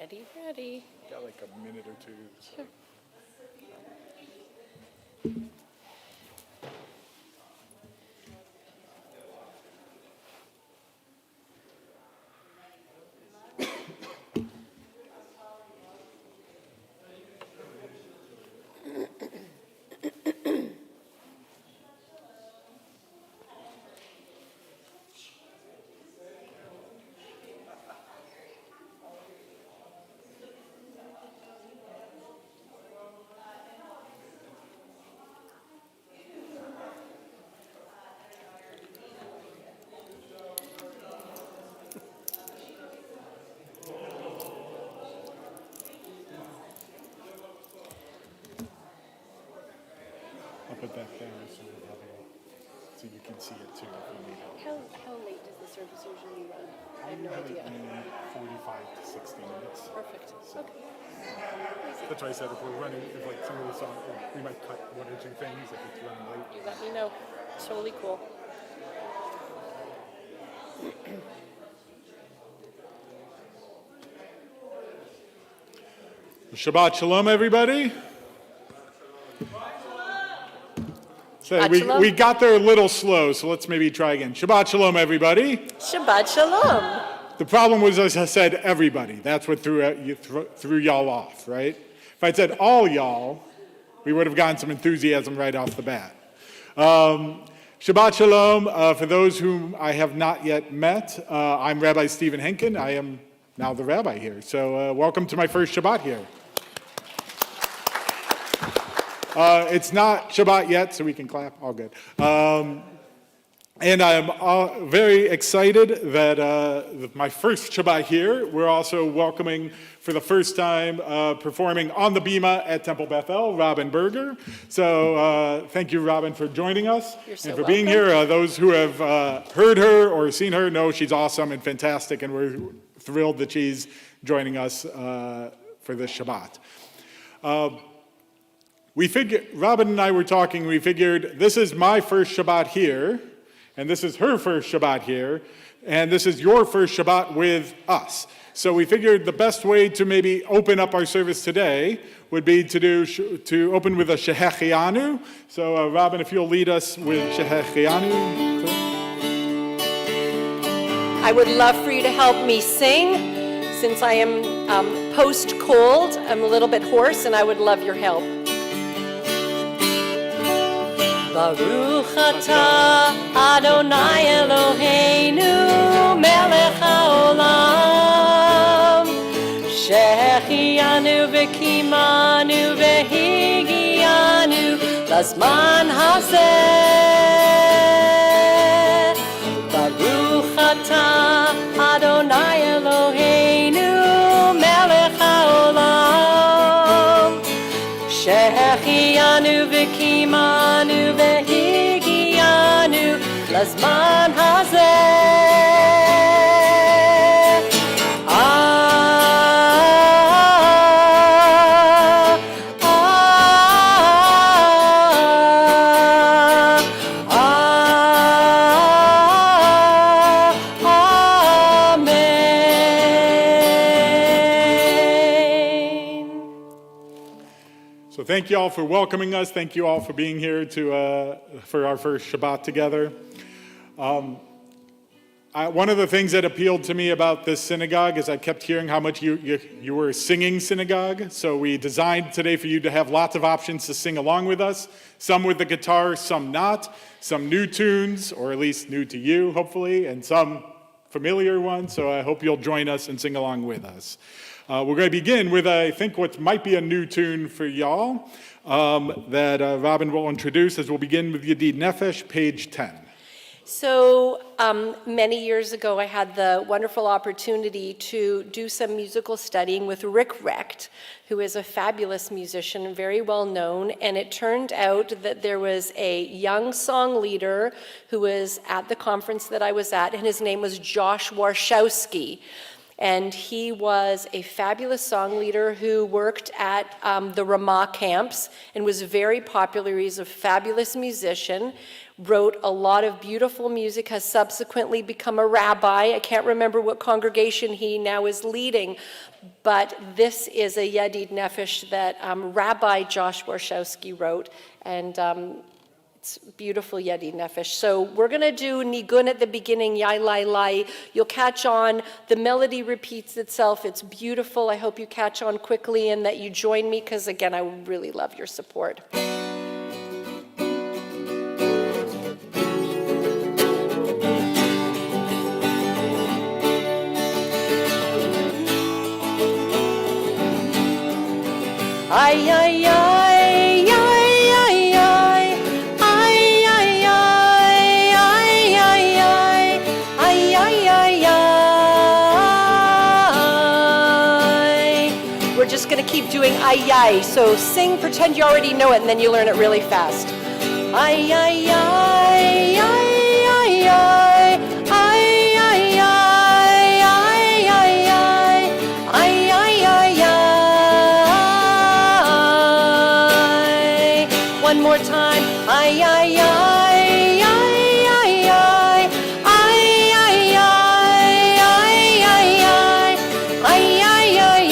Ready. Got like a minute or two. So. Sure. I'll put that there so you can see it too if you need it. How late does the service usually run? I have no idea. 45 to 60 minutes. Perfect. Okay. That's why I said if we're running, if like some of the songs, we might cut one or two things if it's running late. You let me know. Totally cool. Shabbat Shalom, everybody. So Shabbat we got there a little slow, so let's maybe try again. Shabbat Shalom, everybody. Shabbat Shalom. The problem was, as I said, everybody. That's what threw y'all off, right? If I'd said all y'all, we would have gotten some enthusiasm right off the bat. Shabbat Shalom. For those whom I have not yet met, I'm Rabbi Stephen Henkin. I am now the rabbi here. So welcome to my first Shabbat here. It's not Shabbat yet, so we can clap. All good. And I'm very excited that my first Shabbat here, we're also welcoming for the first time performing on the Bima at Temple Bethel, Robin Berger. So thank you, Robin, for joining us. You're so and for welcome. being here. Those who have heard her or seen her know she's awesome and fantastic, and we're thrilled that she's joining us for this Shabbat. Robin and I were talking, we figured this is my first Shabbat here, and this is her first Shabbat here, and this is your first Shabbat with us. So we figured the best way to maybe open up our service today would be to open with a Shehechianu. So Robin, if you'll lead us with Shehechianu. I would love for you to help me sing. Since I am post-cold, I'm a little bit hoarse, and I would love your help. Baruch atah Adonai Eloheinu melech haolam shechianu v'kimanu v'higianu lazman hazeh Baruch atah Adonai Eloheinu melech haolam shechianu v'kimanu v'higianu lazman hazeh So thank you all for welcoming us. Thank you all for being here for our first Shabbat together. One of the things that appealed to me about this synagogue is I kept hearing how much you were singing synagogue. So we designed today for you to have lots of options to sing along with us. Some with the guitar, some not. Some new tunes, or at least new to you, hopefully, and some familiar ones. So I hope you'll join us and sing along with us. We're going to begin with, I think, what might be a new tune for y'all that Robin will introduce as we'll begin with Yedid Nefesh, page 10. So many years ago, I had the wonderful opportunity to do some musical studying with Rick Recht, who is a fabulous musician, very well known. And it turned out that there was a young song leader who was at the conference that I was at, and his name was Josh Warshawski. And he was a fabulous song leader who worked at the Ramah camps and was very popular. He's a fabulous musician. wrote a lot of beautiful music, has subsequently become a rabbi. I can't remember what congregation he now is leading, but this is a Yadid Nefesh that Rabbi Josh Warshawski wrote, and it's beautiful Yadid Nefesh. So we're going to do Nigun at the beginning, Yai Lai Lai. You'll catch on. The melody repeats itself. It's beautiful. I hope you catch on quickly and that you join me, because again, I really love your support. Ay, ay, ay, ay, ay, ay, ay, ay, ay, ay, ay, ay, ay, ay. We're just going to keep doing ay, ay. So sing, pretend you already know it, and then you learn it really fast. Ay, ay, ay, ay, ay, ay, ay, ay, ay, ay, ay, ay, ay, ay. One more time. Ay, ay, ay, ay, ay, ay, ay, ay, ay, ay, ay, ay, ay, ay,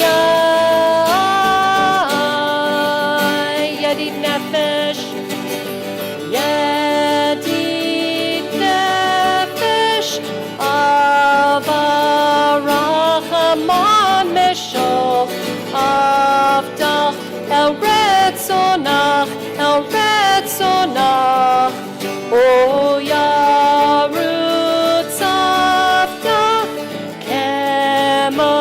Yadid Nefesh, Yadid Nefesh, Avarachman Meshol, Avdach El Retzonach, El Retzonach, O Yarut Zavdach, Kemo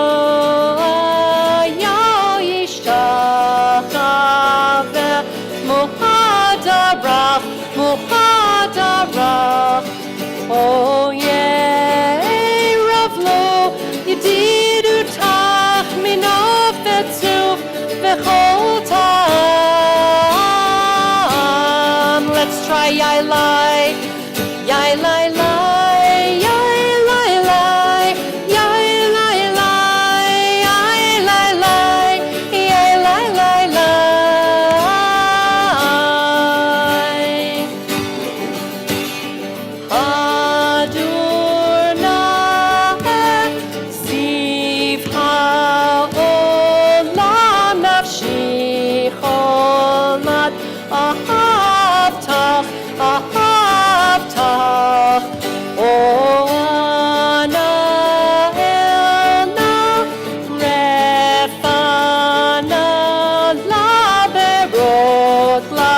Aya Yishtachave, Muhadarach, Muhadarach, O Yeravlo, Yedidu Tach, Minov Vetzuf, Vechol Ta'am. Let's try Yai Lai, Yai Lai Lai, Yai Lai Lai, Yai Lai Lai, Yai Lai Lai, Yai Lai Lai Lai. Adonai, Ziv ha'olam nafshi cholad, ahavtach, ahavtach, o ana elna, refana la berot la,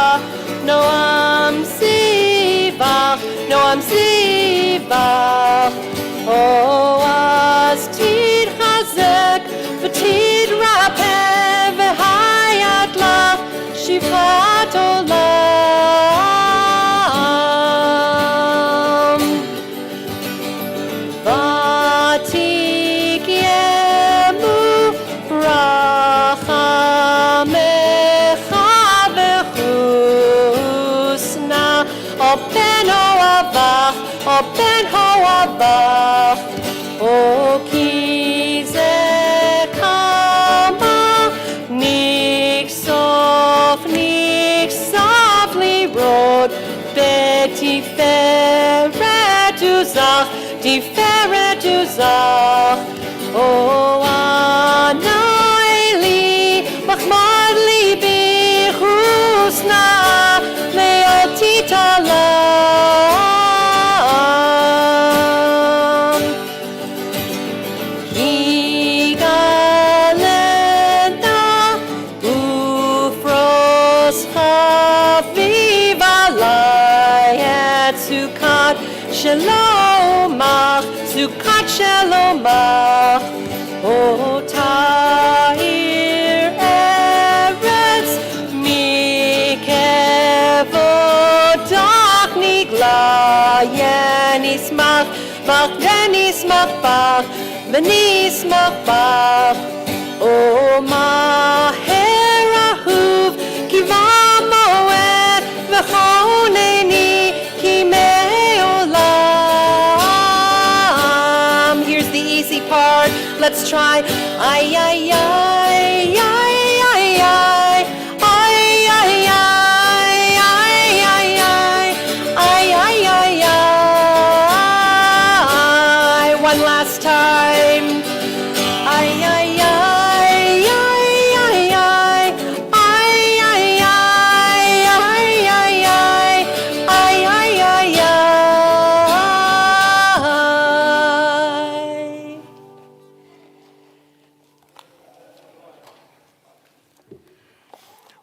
noam zivach, noam zivach, o az tid chazek, v'tid rapeh, v'hayat lach, shivat olam. Vatikyemu rachamecha v'chusna, o ben hoavach, o ben hoavach, o ki zekama, niksof, niksof lirod, betiferet uzach, tiferet uzach, o ana eli, machmad libi chusna, leotitalam. Higalena, ufros chaviva layet, sukat shalomach, sukat shalomach, o ta'ir eretz, mikevodach nigla, yenismach, bach, yenismach bach, v'nismach bach, o maher ahuv, kiva moed, v'choneni, ki me'olam. Here's the easy part. Let's try. Ay, ay, ay, ay, ay, ay, ay, ay, ay, ay, ay, ay, ay, ay, last time. Ay, ay, ay, ay, ay, ay, ay, ay, ay, ay, ay, ay, ay, ay, ay.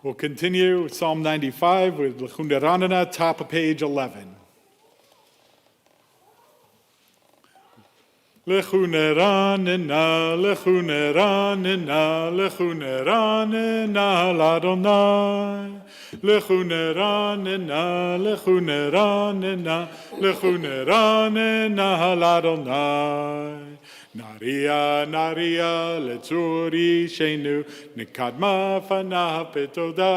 We'll continue with Psalm 95 with Lechunda Ranana, top of page 11. Lechune ranena, lechune ranena, lechune ranena, l'Adonai. Lechune ranena, lechune ranena, lechune ranena, l'Adonai. Naria, naria, letzuri shenu, nekadma fanav betoda.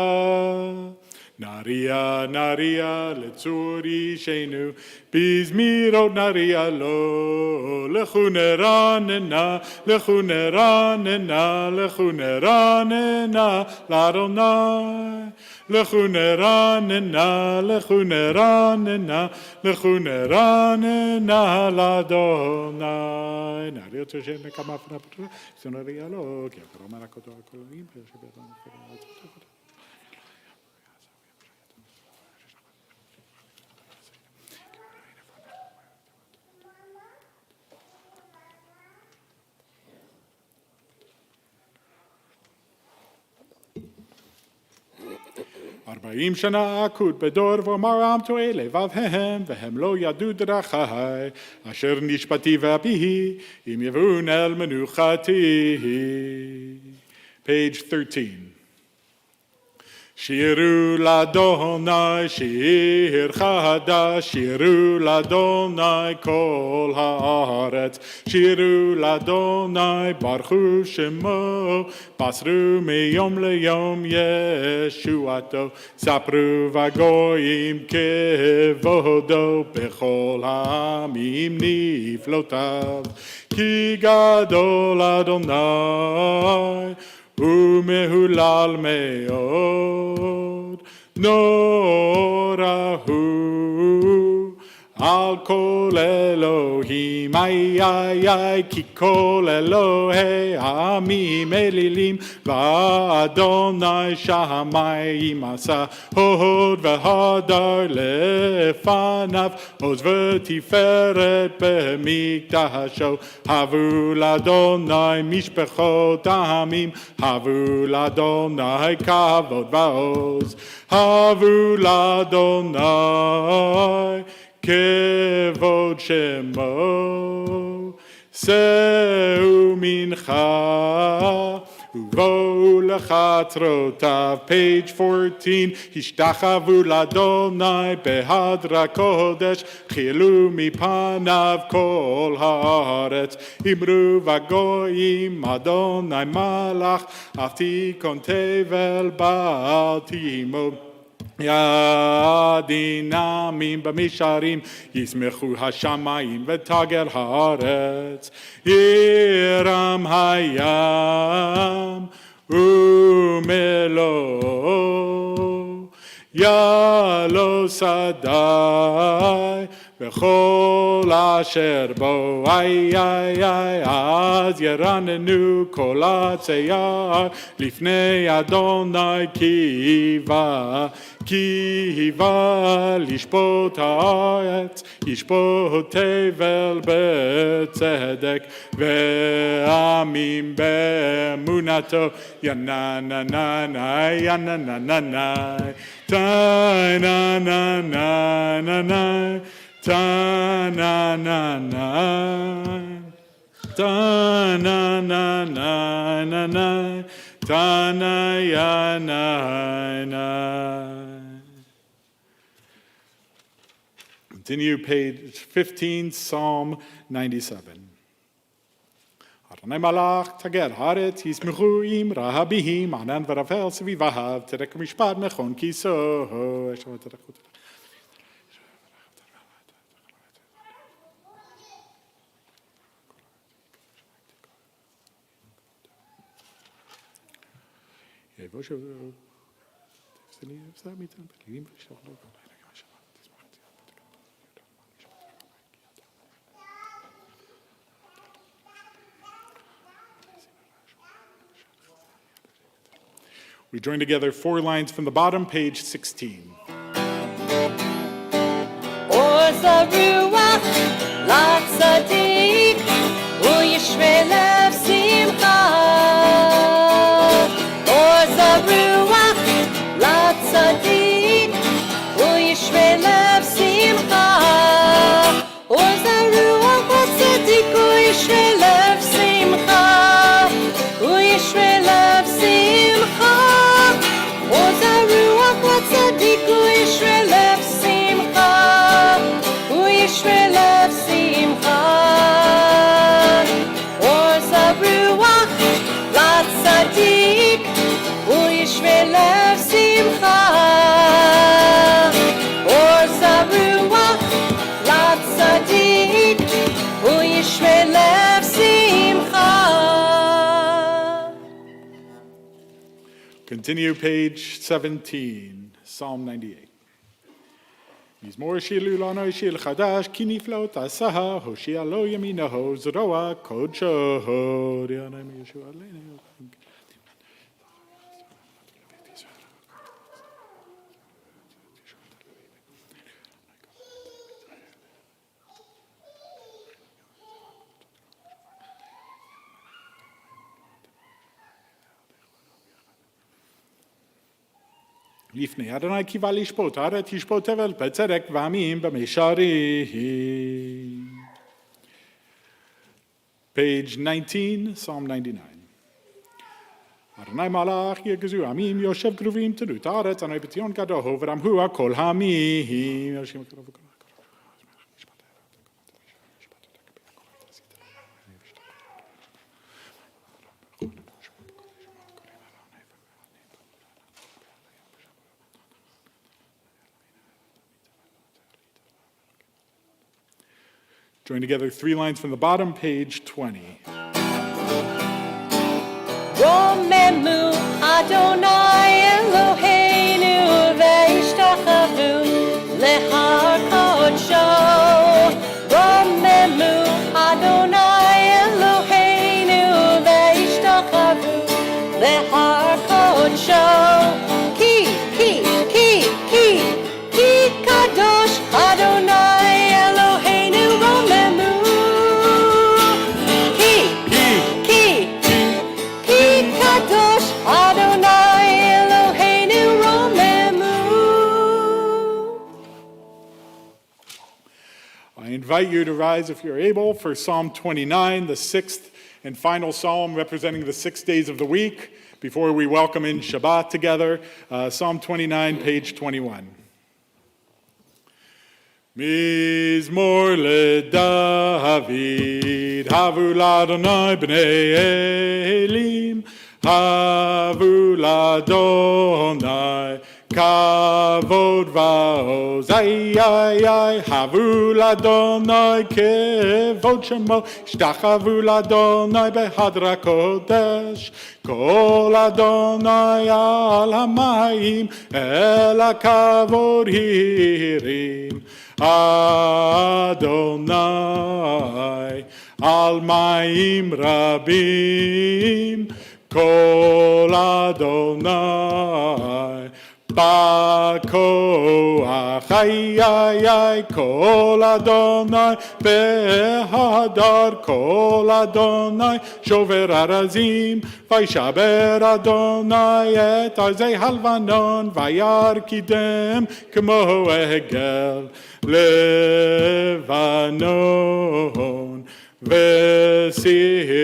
Naria, naria, letzuri shenu, bizmirot naria lo. Lechune ranena, lechune ranena, lechune ranena, l'Adonai. Lechune ranena, lechune ranena, lechune ranena, l'Adonai. Naria tzoshem nekama fanav betoda, naria lo, ki akaro marakoto akolim, Arbaim shana akut bedor v'maram to'e levavhem v'hem lo yadu drachai asher nishpati v'apihi im yevun el menuchati. Page 13. Shiru l'Adonai shir chadash, shiru l'Adonai kol haaretz, shiru l'Adonai baruchu shemo, basru miyom leyom yeshuato, sapru v'goyim kevodo, bechol ha'amim niflotav, ki gadol Adonai, ומהולל מאוד, נוראהו על כל אלוהים, איי איי איי, כי כל אלוהי העמים אלילים, ואדוני שמיים עשה הוד והדר לפניו, עוז ותפארת במקדשו. הבו לאדוני משפחות העמים, הבו לאדוני כבוד ועוז, הבו לאדוני כבוד שמו, שאו מנחה ובואו לחצרותיו. Page 14. השתחוו לאדוני בהדרה קודש, חילו מפניו כל הארץ. אמרו בגויים אדוני מלך, אף תיכון תבל בל תימוד. ידינמים במישרים, ישמחו השמיים ותגל הארץ. ירם הים ומלואו, יעלו שדי וכל אשר בו. איי איי איי, אז ירננו כל הצייר לפני אדוני, כי בא לשפוט הארץ, ישפוט תבל בצדק ועמים באמונתו. יננננאי יננננאי תננננאי תננננאי תננננאי תננננאי. Continue page 15, Psalm 97. Adonai malach tagel haaretz yismechu im rahabihim anan v'ravel sevivav tzedek mishpat mechon kiso. We join together 4 lines from the bottom, page 16. Oz haruach latzadik, uyishvei lev simcha. Oz haruach latzadik, uyishvei lev simcha. Oz haruach latzadik, uyishvei lev simcha. Uyishvei lev simcha. Oz haruach latzadik, uyishvei lev simcha. Uyishvei lev simcha. Oz haruach latzadik, uyishvei lev simcha. Oz haruach latzadik, uyishvei lev simcha. Continue page 17, Psalm 98. Mizmor shilu lano shil chadash, ki niflot asaha, hoshia lo yaminaho, zroa kodsho, rianam Yeshua aleinu. לפני אדוני קיווה לשפוט, הארץ ישפוט הבל בצדק ועמים במישרים. Page 19, Psalm 99. אדוני מלך יגזו עמים, יושב קרובים תנות הארץ, אדוני בציון גדול, ורמהו הכל העמים. Join together 3 lines from the bottom, page 20. Romemu Adonai Eloheinu ve'ishtachavu lehar kodsho. Romemu Adonai Eloheinu ve'ishtachavu lehar kodsho. Ki kadosh Adonai Eloheinu romemu. Ki kadosh Adonai Eloheinu romemu. I invite you to rise if you're able for Psalm 29, the 6th and final psalm representing the 6 days of the week before we welcome in Shabbat together. Psalm 29, page 21. Mizmor leDavid, havu l'Adonai b'nei Elim, havu l'Adonai kavod va'oz, havu l'Adonai kevod shemo, ishtachavu l'Adonai behadra kodesh, kol Adonai al hamayim, el hakavod hirim. Adonai al mayim rabim, kol Adonai bakoach, kol Adonai behadar, kol Adonai shover arazim, vayshaber Adonai et arzei halvanon, vayarkidem kmo egel Levanon v'Sirion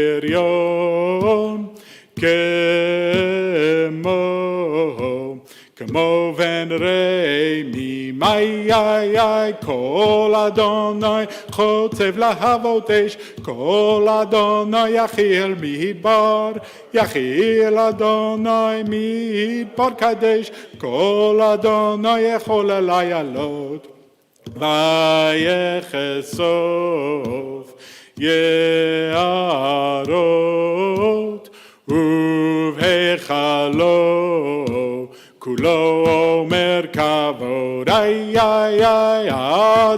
kemo v'nrei mimayai, kol Adonai chotzev lahavot esh, kol Adonai yachil midbar, yachil Adonai midbar kadesh, kol Adonai echol elayalot. Vayechesov Yeharot uvhechalo kulo omer kavod,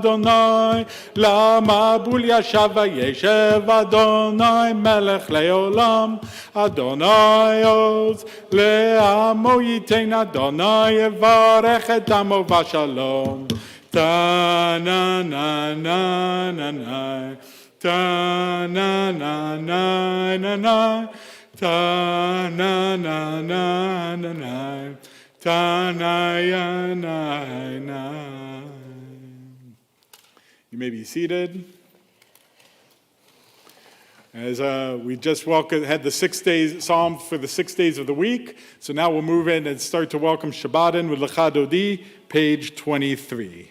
Adonai למבול ישב וישב אדוני מלך לעולם אדוני עוז לעמו ייתן אדוני יברך את עמו בשלום ta na na na na na ta na na na na na ta na na na na na ta na ya na na. You may be seated. As we just had the 6 days psalm for the 6 days of the week, so now we'll move in and start to welcome Shabbat in with Lecha Dodi, page 23.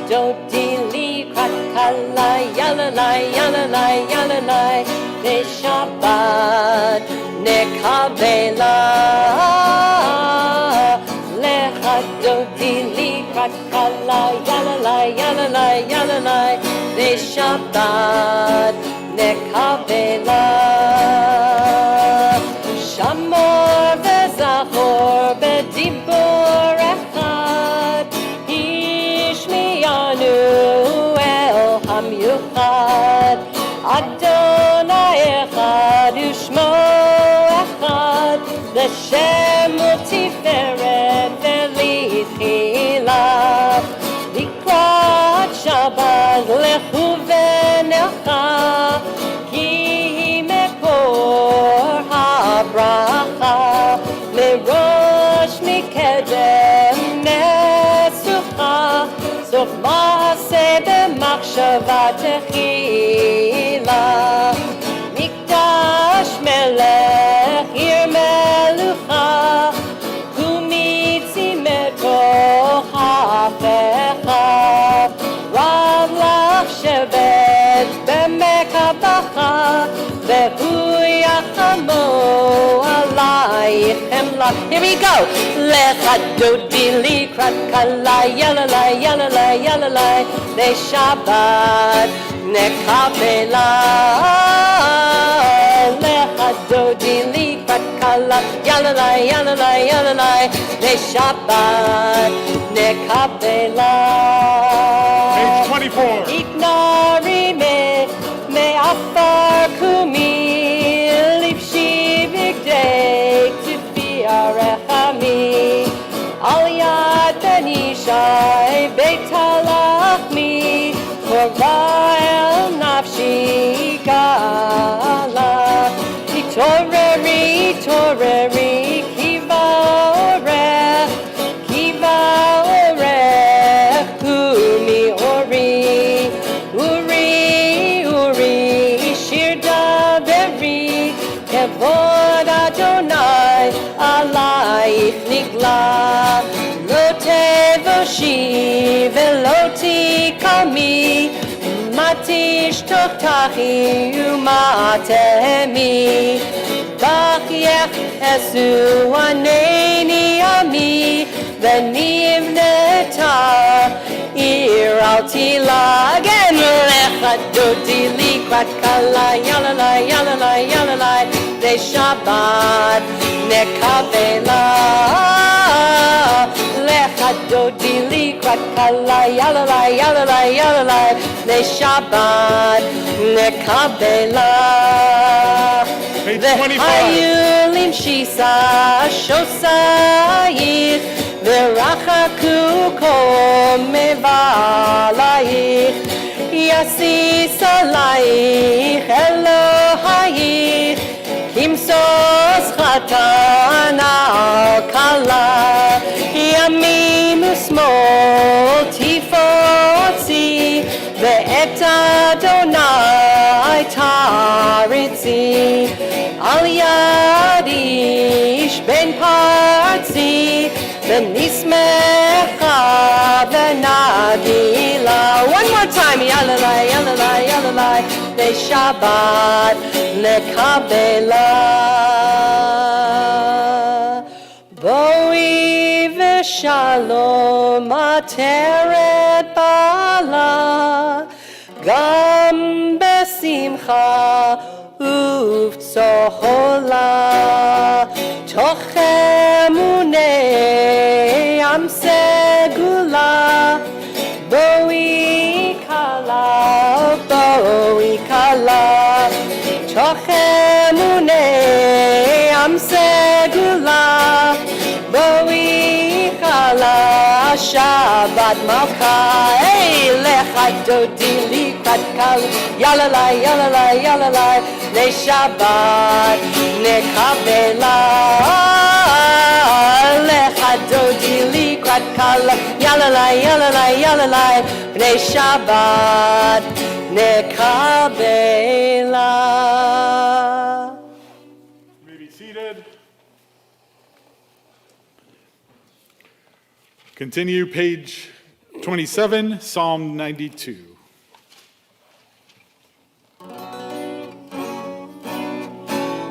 Dodi li krakala yalalai yalalai yalalai de Shabbat nekavela lecha dodi li krakala yalalai yalalai yalalai de Shabbat nekavela shamor vezachor bedibur echad El Hamyuchad Adonai Echad Ushmo Echad L'Shem U'Tiferet V'Litchila Likrat Shabbat Lechu V'Necha Ki Mekor HaBracha Merosh Mikedem Nesucha סוף מעשה במחשבה תחילה מקדש מלך עיר מלוכה קומי צימתו חפכה רב לך שבת במקבחה והוא יחמו עלייך חמלה. Here we go. Lecha dodi likrat kalai yalalai yalalai yalalai de Shabbat nekavela lecha dodi likrat kalai yalalai yalalai yalalai de Shabbat nekavela. Page 24. Ignari me afar kumi lipshi bigdei tifi arechami al yad beni shai beit halachmi korvael nafshi gala itoreri itoreri kiva orech kumi ori shir daberi kevod Adonai alayich nigla lo tevoshi velo tikami matish toktachi umatemi bachiyech esu aneni ami v'nivneta ir al tila again lecha dodi likrat kalai yalalai yalalai yalalai de Shabbat nekavela lecha dodi likrat kalai yalalai yalalai yalalai de Shabbat nekavela Page 25. v'hayulim shisa shosayich v'rachaku kol mevalayich yasis alayich Elohayich kimsos chatan al kala yamim usmol tifotzi ve'et Adonai taritzi al yadish ben partzi v'nismecha ונגילה. One more time, יאללה, יאללה, יאללה, לשבת לקבלה. בואי ושלום עטרת בעלה, גם בשמחה ובצהלה, תוך אמוני עם סגולה. בואי כלה, בואי כלה, תוך אמוני עם סגולה. בואי כלה, שבת מלכה, לך דודי לקראת כלה. יאללה, יאללה, יאללה, לשבת נקבלה. לך דודי לקראת כלה. יאללה, יאללה, יאללה, בני שבת נקבלה. May be seated. Continue page 27, Psalm 92.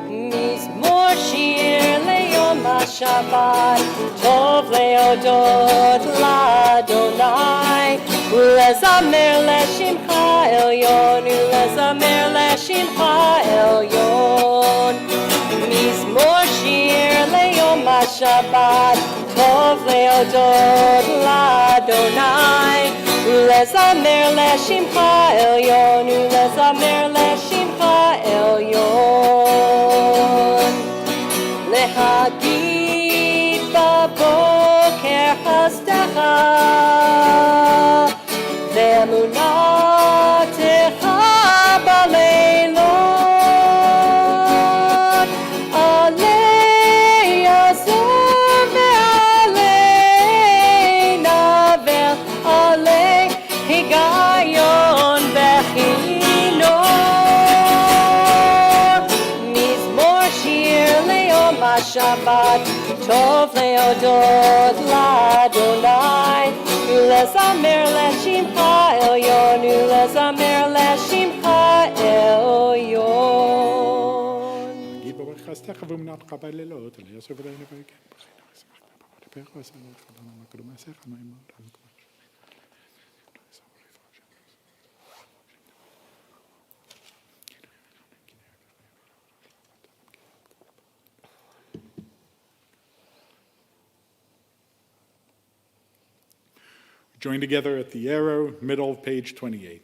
מזמור שיר ליום השבת, טוב להודות לאדוני, ולזמר לשמך עליון, ולזמר לשמך עליון. מזמור שיר ליום השבת, טוב להודות לאדוני, ולזמר לשמך עליון, ולזמר לשמך עליון. להגיד בבוקר חסדך ואמונתך בלילות, עלי עזור ועלי נבל, עלי היגיון וכינור. מזמור שיר ליום השבת, טוב להודות לאדוני, ולזמר לשמך עליון, ולזמר לשמך עליון. גיד בברך חסדך ואמונתך בלילות, עלי עזור ועלי נבל, כן, בחינוך ישמח בברך ועשנך, חלום הקדום מעשיך, נעים מאוד. Join together at the arrow, middle of page 28.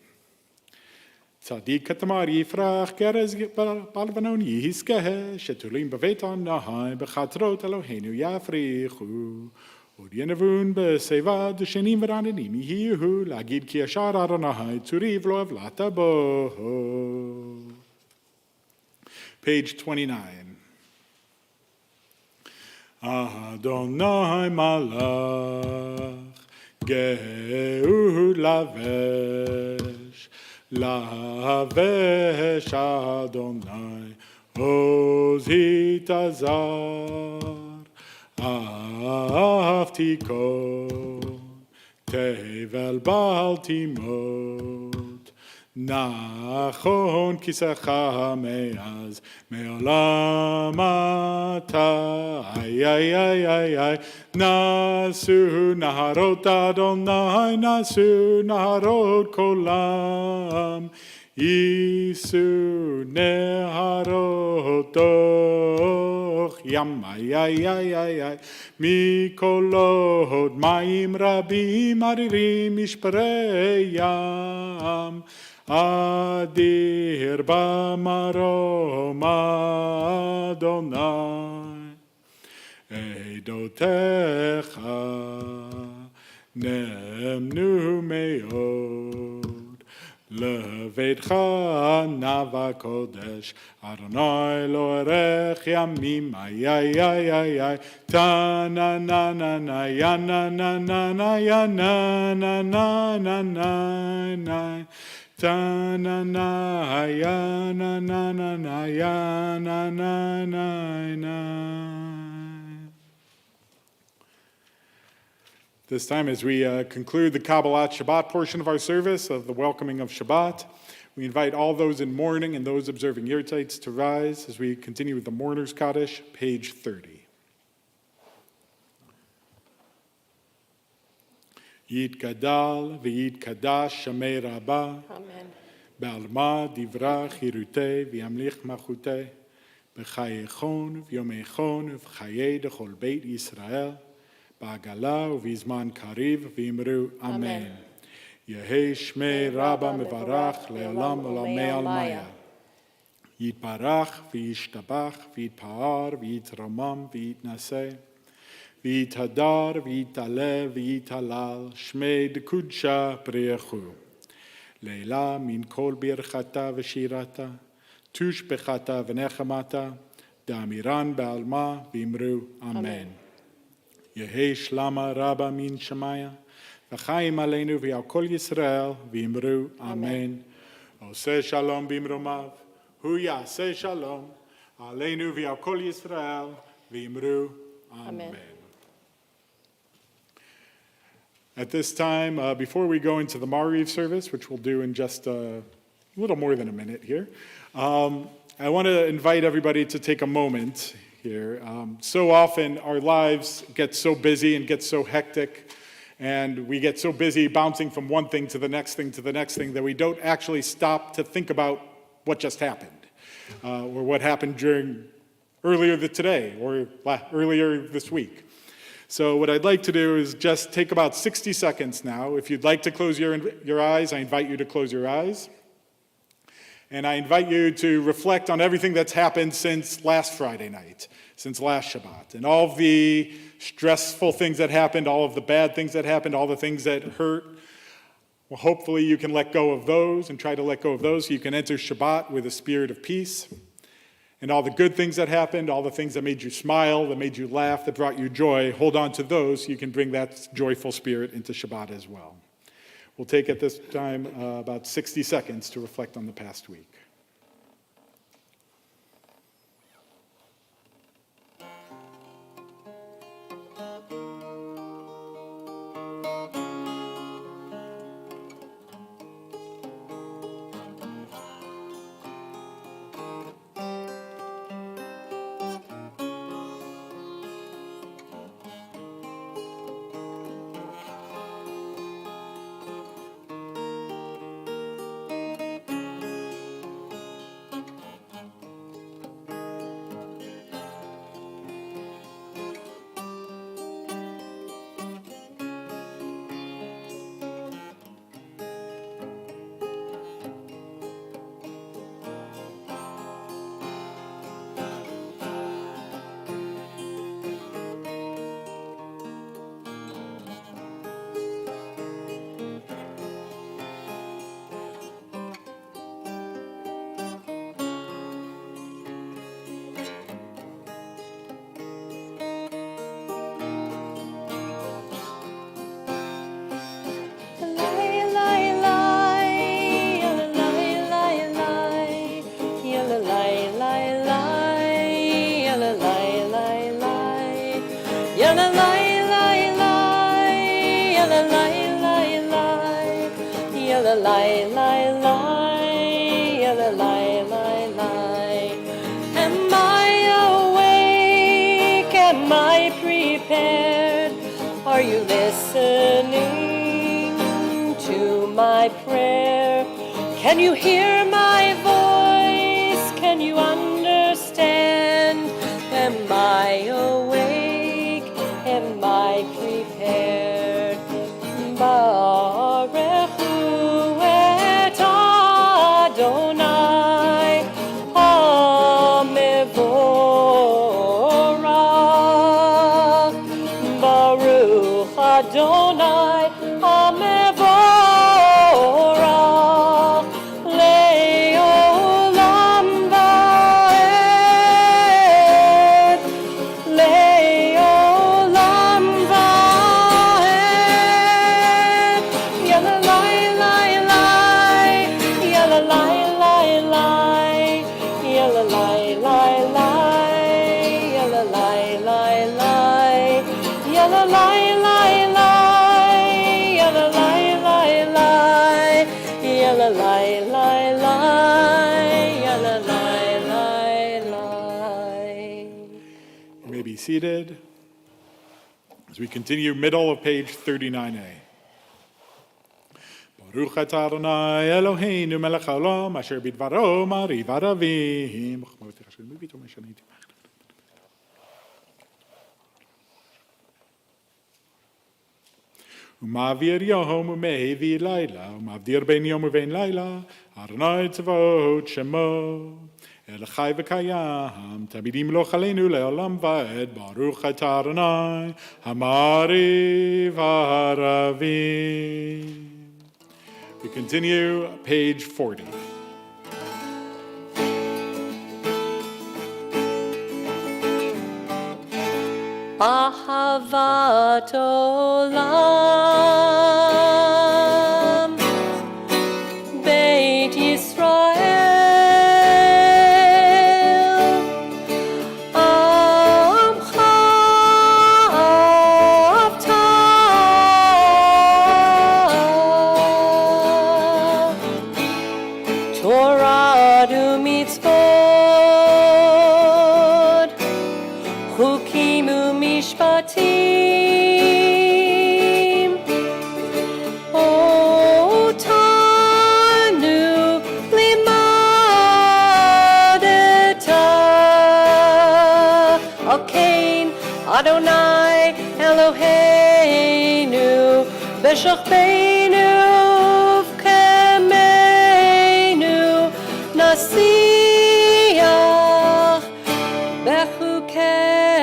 Tzadik katamar yifrach gerez balvanon yizkeh shetulim bevet anahai bechatrot Eloheinu yafrichu od yenavun besevad shenim v'rananim yihu lagid ki yashar Adonai tzuriv lo avlata bo. Page 29. Adonai malach Gehud lavesh Adonai oz hitazar avtikon tevel bal timot nachon kisecha meaz me'olam ata ay ay ay ay ay nasu naharot Adonai nasu naharot kolam Isu neharot doch yam ay ay ay ay ay mikolot mayim rabim aririm mishparei yam adir bamarom Adonai Eidotecha nemnu meod Levetcha nava kodesh Adonai lo erech yamim ay ay ay ay ay ta na na na na ya na na na na ya na na na na na na ta na na ya na na na na ya na na na na. This time, as we conclude the Kabbalat Shabbat portion of our service of the welcoming of Shabbat, we invite all those in mourning and those observing Yurtites to rise as we continue with the Mourner's Kaddish, page 30. Yitgadal v'yitkadash shamei rabba, Amen. בעלמא דברה חירותי וימליך מלכותי, בחייכון ויומייכון ובחיי דכל בית ישראל, בעגלה ובזמן קריב ואמרו אמן. יהי שמי רבא מברך לעולם עולמי עלמיה. יתברך וישתבח ויתפאר ויתרומם ויתנשא, ויתהדר ויתעלה ויתהלל, שמי דקודשה בריחו. לילה מן כל ברכתה ושירתה, תושבחתה ונחמתה, דאמירן בעלמא ואמרו אמן. יהי שלמה רבה מן שמיה, וחיים עלינו ועל כל ישראל, ואמרו אמן. עושה שלום במרומיו, הוא יעשה שלום, עלינו ועל כל ישראל, ואמרו אמן. At this time, before we go into the Mariv service, which we'll do in just a little more than a minute here, I want to invite everybody to take a moment here. So often our lives get so busy and get so hectic, and we get so busy bouncing from one thing to the next thing to the next thing that we don't actually stop to think about what just happened, or what happened earlier today or earlier this week. So what I'd like to do is just take about 60 seconds now. If you'd like to close your eyes, I invite you to close your eyes. And I invite you to reflect on everything that's happened since last Friday night, since last Shabbat, and all of the stressful things that happened, all of the bad things that happened, all the things that hurt. Well, hopefully you can let go of those and try to let go of those so you can enter Shabbat with a spirit of peace. And all the good things that happened, all the things that made you smile, that made you laugh, that brought you joy, hold on to those so you can bring that joyful spirit into Shabbat as well. We'll take at this time about 60 seconds to reflect on the past week. Am I awake? Am I prepared? Are you listening to my prayer? Can you hear my voice? Can you understand? Am I awake? Am I prepared? Baruch Hu et Adonai HaMevorach. Baruch Adonai HaMevorach le'olam va'ed. may be seated. As we continue, middle of page 39a. Baruch atah Adonai Eloheinu melech haolam asher bidvaro mariv aravim. Umavir yom umevi laila, umavdir ben yom uvein laila, Adonai tzavot shemo. El chai v'kayam, tamidim lo chaleinu le'olam va'ed, Baruch atah Adonai, hamariv haravim. We continue, page 40. Ahavat olam, Beit Yisrael, Amcha avta, Torah u'mitzvot, Chukim u'mishpatim, Otanu limadeta. Alkein Adonai Eloheinu b'shachbeinu v'kemeinu nasiach bechukecha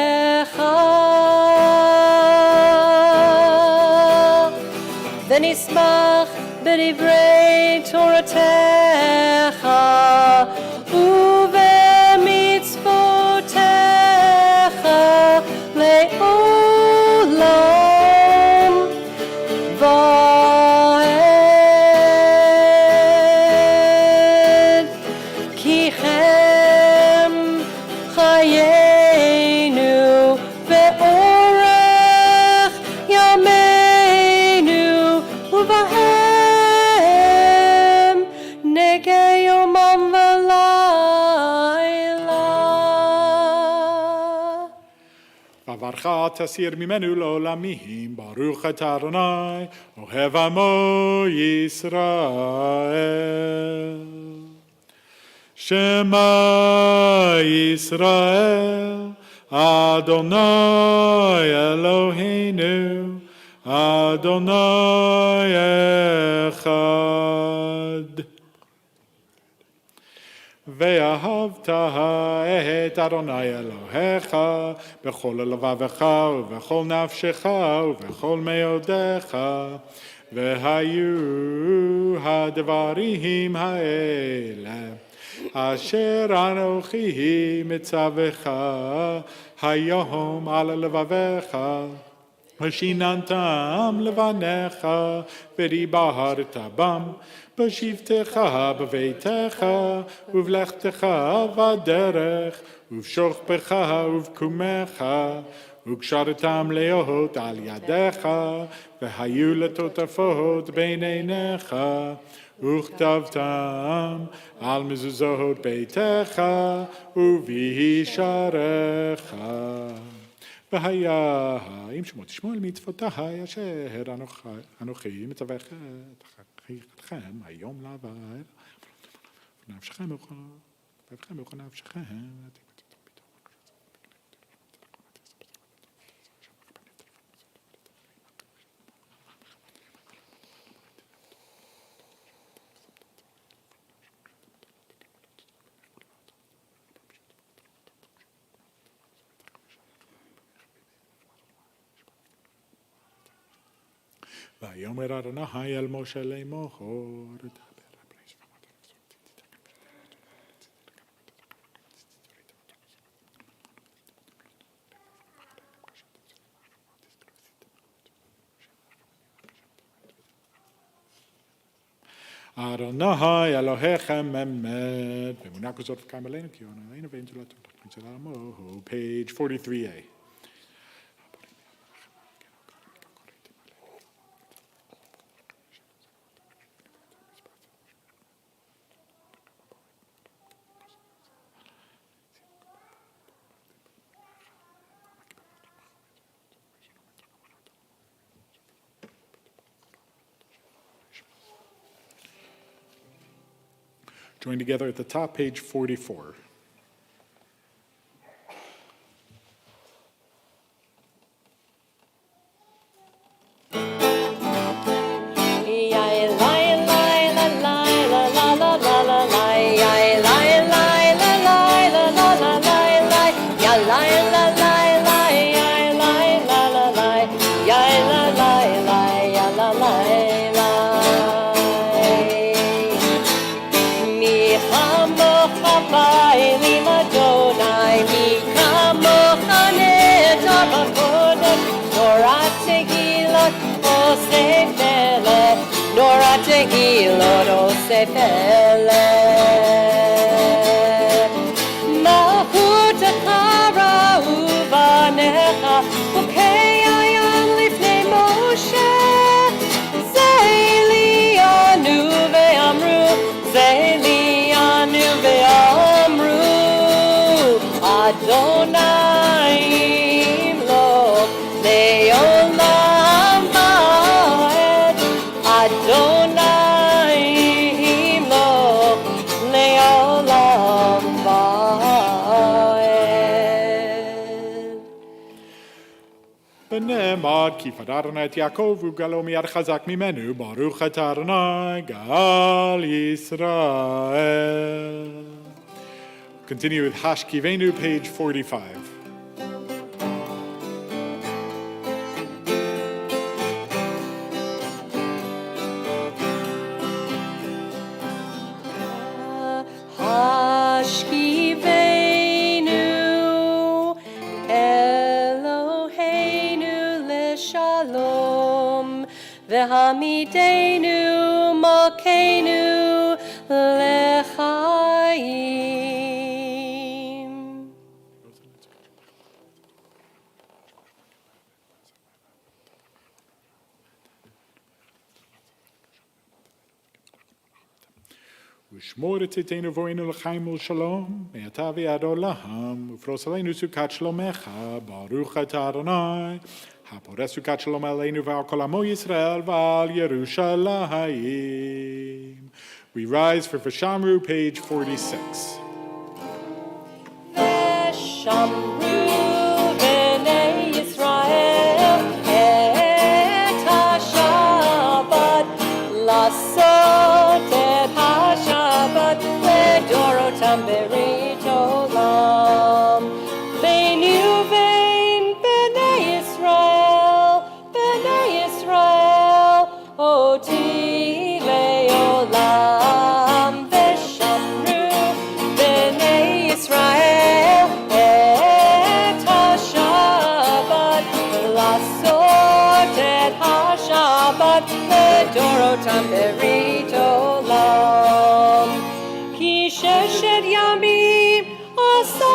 v'nismach b'divrei Toratecha u'v'mitzvotecha le'olam va'ed ki chem chayenu ve'orech yameinu uvahem negei yomam v'layla. Vavarcha tasir mimenu lo'olamim, Baruch atah Adonai, ohev amo Yisrael. Shema Yisrael, Adonai Eloheinu, Adonai echad. ואהבת את אדוני אלוהיך בכל לבבך ובכל נפשך ובכל מאודיך, והיו הדברים האלה אשר אנוכי מצווך היום על לבביך, ושיננתם לבניך ודיברת בם בשבתך בביתך ובלכתך בדרך ובשוכבך ובקומך, וקשרתם להיות על ידיך והיו לטוטפות בין עיניך, וכתבתם על מזוזות ביתך ובישעריך. והיה אם שמות תשמעו אל מצוותי אשר אנוכי מצווך אתכם היום לעבר נפשכם בכל נפשכם. ויאמר אדוני אל משה לאמור, אדוני אלוהיכם אמת, באמונה כזאת וקיים עלינו כי יונה עלינו ואין זולת תוכנית של עמו. page 43a. Join together at the top, page 44. Tehilot Osefele Malchut Hara Uvanecha Ukei Ayan Lifnei Moshe Zeili Anu Ve'amru Zeili Anu Ve'amru Adonai Imloch Le'olam Va'ed Adonai B'nemar ki fararna et Yaakov ugalo miyad chazak mimenu baruch et Adonai gal Yisrael. Continue with Hashkivenu, page 45. V'hamidenu malkeinu lechaim. U'shmor et tzitenu vo'enu l'chaim u'shalom me'ata v'yad olam u'fros aleinu sukat shlomecha baruch et Adonai Haporesu sukat shalom aleinu v'al kol amo Yisrael v'al Yerushalayim. We rise for Vashamru, page 46. Vashamru b'nei Yisrael et ha-Shabbat lasot et ha-Shabbat ledorotam berit olam veinu vein b'nei Yisrael oti le'olam v'shamru b'nei Yisrael et ha-Shabbat lasot et ha-Shabbat ledorotam berit olam ki sheshet yamim asa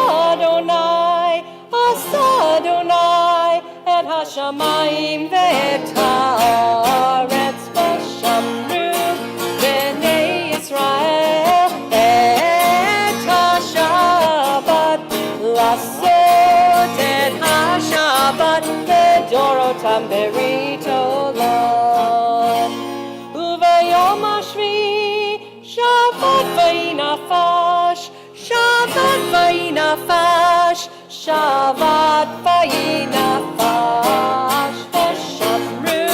Adonai et hashamayim ve'et haaretz v'shamru b'nei Yisrael et ha-Shabbat lasot et ha-Shabbat ledorotam berit olam u'vayom hashvi Shabbat v'yinafash Shabbat v'yinafash Shabbat v'yinafash v'shamru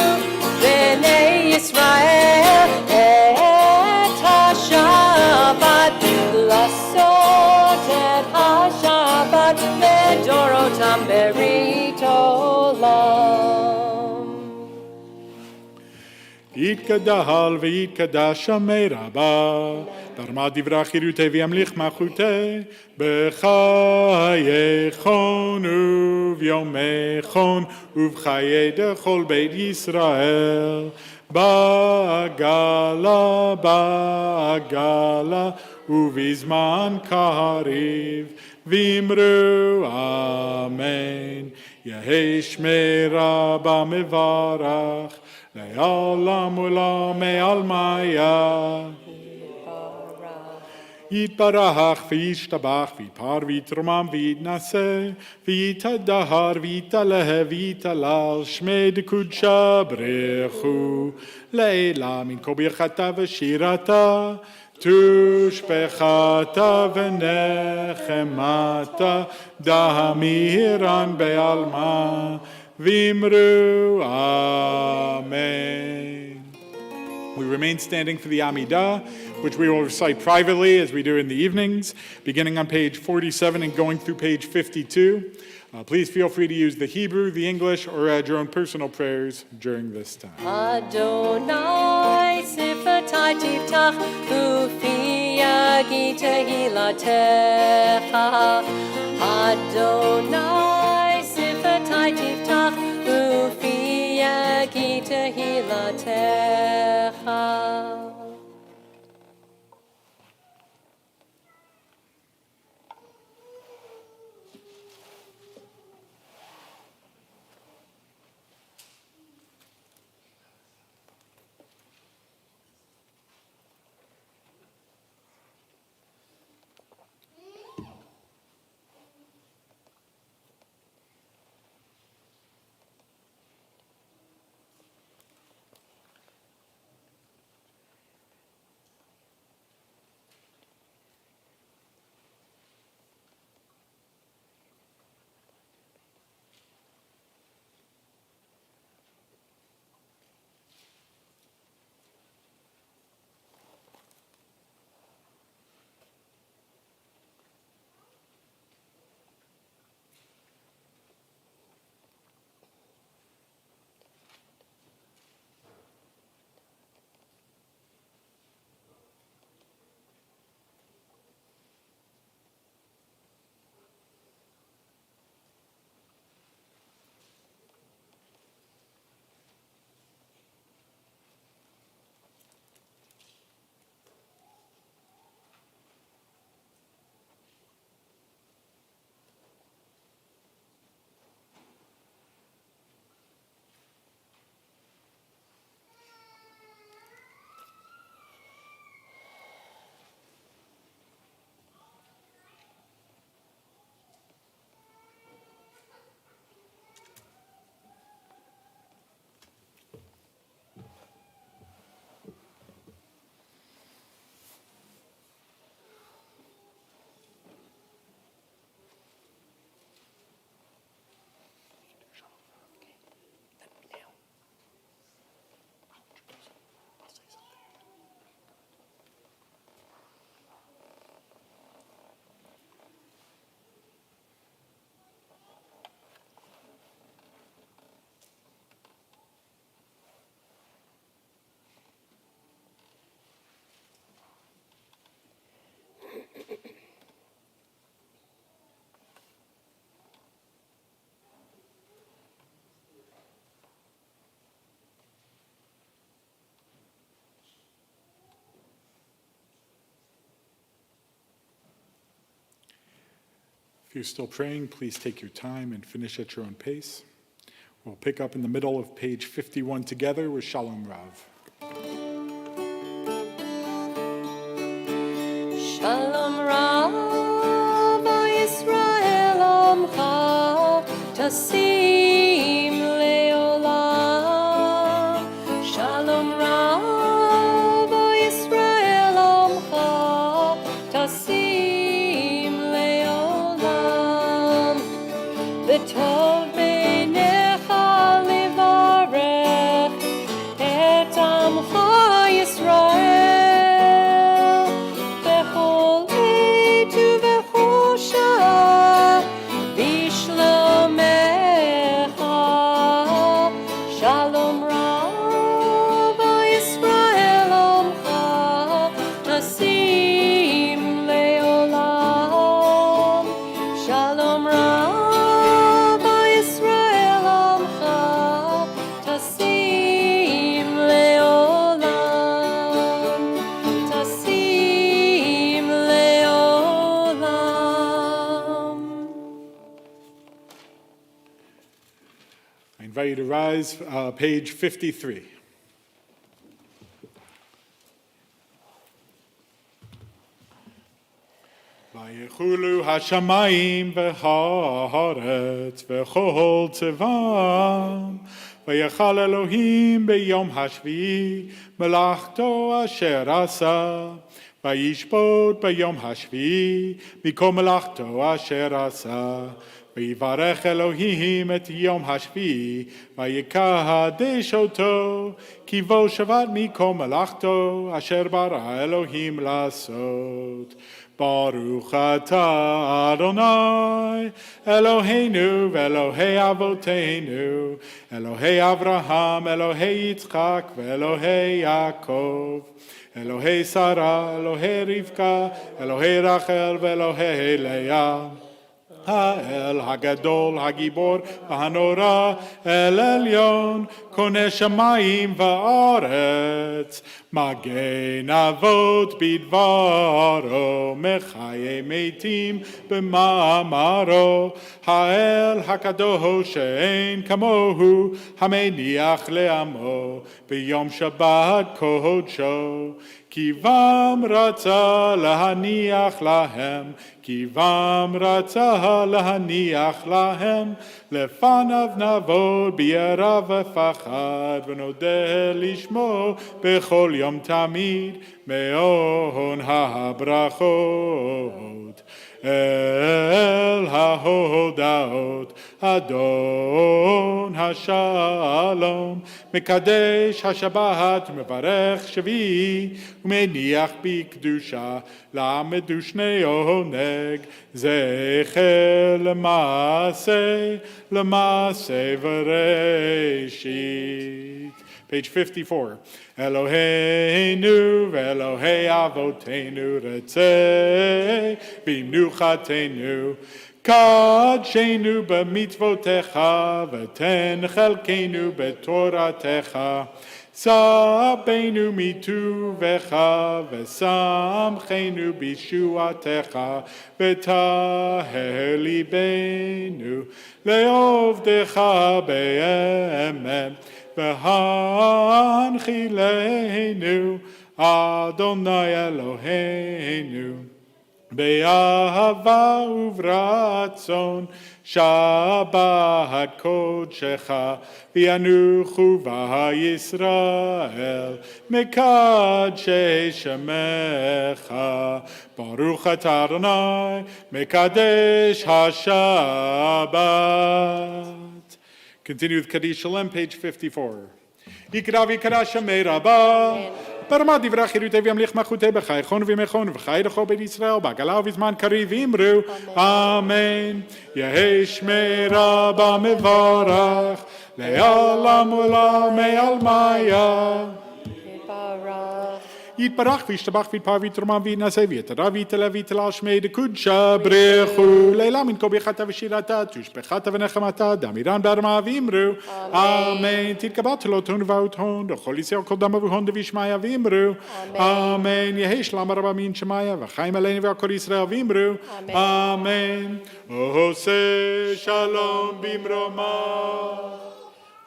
b'nei Yisrael et ha-Shabbat lasot et ha-Shabbat ledorotam berit olam. Yitkadal v'yitkadash amei rabba Darma divra chirute v'yamlich machute B'chayechon uv'yomechon Uv'chaye dechol beit Yisrael Ba'agala uv'izman kariv V'imru amen Yehei shmei rabba mevarach Le'olam u'lam me'almaya Yitbarach v'yishtabach v'yipar v'yitromam v'yitnaseh v'yitadahar v'yitaleh v'yitalal shmei dekudsha brechu le'ela min kol birchata v'shirata Tushbechata v'nechemata damiran be'alma v'imru Amen. We remain standing for the Amidah, which we will recite privately as we do in the evenings, beginning on page 47 and going through page 52. Please feel free to use the Hebrew, the English, or add your own personal prayers during this time. Adonai sifatai tiftach ufi yagi tehilatecha. Adonai sifatai tiftach ufi yagi tehilatecha. If you're still praying, please take your time and finish at your own pace. We'll pick up in the middle of page 51 together with Shalom Rav. Shalom Rav Yisrael Amcha Tasim Leolam. Shalom Rav Yisrael Amcha Tasim Leolam. V'tov beinecha livarech et Amcha Yisrael. Shalom Rav Yisrael Amcha Tasim Leolam. Shalom Rav Yisrael Amcha Tasim Leolam. Tasim Leolam. I invite you to rise, page 53. Vayechulu hashamayim v'haaretz v'chol tzevam vayechal Elohim b'yom hashvi melachto asher asa וישפוט ביום השביעי מכל מלאכתו אשר עשה. ויברך אלוהים את יום השביעי, ויקדש אותו, כי בו שבת מכל מלאכתו אשר ברא אלוהים לעשות. ברוך אתה אדוני אלוהינו ואלוהי אבותינו, אלוהי אברהם, אלוהי יצחק ואלוהי יעקב, אלוהי שרה, אלוהי רבקה, אלוהי רחל ואלוהי לאה. האל הגדול, הגיבור והנורא, אל עליון, קונה שמיים וארץ, מגן אבות בדברו, מחיי מתים במאמרו, האל הקדוש שאין כמוהו, המניח לעמו ביום שבת קודשו. כי בם רצה להניח להם, כי בם רצה להניח להם, לפניו נעבוד ביראה ופחד, ונודה לשמו בכל יום תמיד, מהון הברכות. אל ההודעות, אדון השלום, מקדש השבת ומברך שביעי, ומניח בקדושה, למד ושני עונג, זכר למעשה וראשית. Page 54. Eloheinu ve'Elohei avoteinu retzeh b'mnuchatenu kadshenu b'mitzvotecha v'ten chelkenu b'toratecha sabenu mituvecha v'samchenu b'shuatecha v'taher libenu le'ovdecha be'emet והנחילנו אדוני אלוהינו באהבה וברצון שבת קודשך וינוחו בה ישראל מקדשי שמך. ברוך אתה אדוני מקדש השבת. Continue with Kaddish Shalem, page 54. Yikra v'yikra Shemei Rabbah. Barma divrach Yerutei v'yamlich machutei b'chaychon v'yimechon v'chaydecho b'et Yisrael b'gala v'zman kariv v'imru. Amen. Yehi Shmei Rabbah mevarach le'olam olam me'almaya. יתברך וישתבח ויתפאר ויתרומם וינשא ויתרה ויתעלה ויתעלה שמי דקודשא ברכו לילה מן כה ברכתה ושירתה תושבחתה ונחמתה דמירן באדמה ואמרו אמן. תתקבל תלותון ובאותון לכל ישראל כל דם אבוהון דבישמעיה ואמרו אמן. יהי שלום רבה מן שמעיה וחיים עלינו ועל כל ישראל ואמרו אמן. עושה שלום במרומה